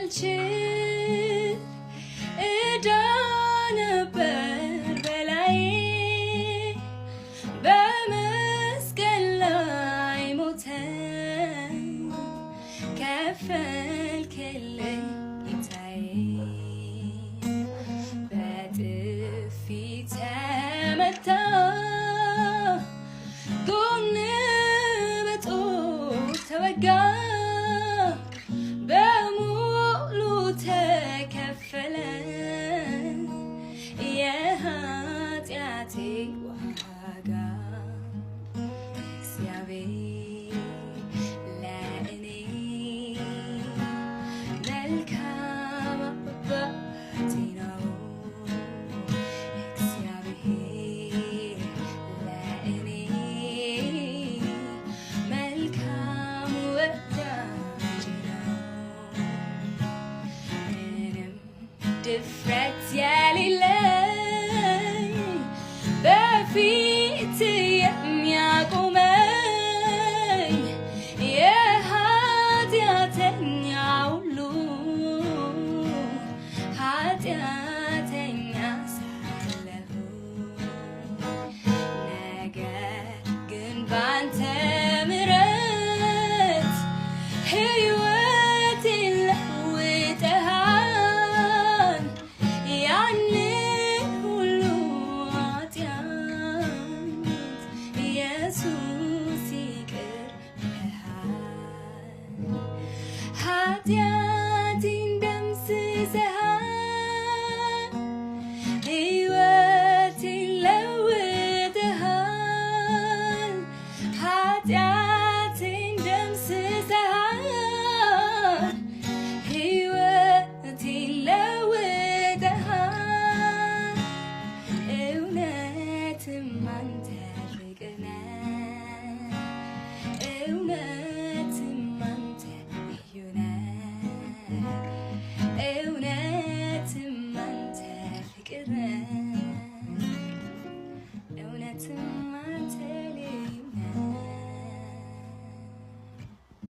ማልችል እዳ ነበር በላይ በመስቀል ላይ ሞተ ከፈልክልኝ ጌታዬ በጥፊ ተመታ ጎን በጦር ተወጋ በሙሉ ተከፈለ የኃጢአቴ ዋጋ እግዚአብሔር ለእኔ መልካም አባቴ ነው እግዚአብሔር ለእኔ መልካም ወዳጅ ነው ምንም ድፍረት የሌለኝ በፊት የሚያቆመኝ የኃጢአተኛ ሁሉ ኃጢአተኛ ሳለሁ ነገር ግን ባንተ ምሕረት ሕይወቴን ለውጠሃል ያንን ሁሉ ኃጢአት ኢየሱስ ይቅር ብሎሃል ኃጢአቴን ደምስሰሃል ሕይወቴን ለውጠሃል ኃጢአቴን ደምስሰሃል ሕይወቴን ለውጠሃል እውነትም አንተ ፍቅር ነህ እውነትም አንተ ልዩ ነህ እውነትም አንተ ፍቅር ነህ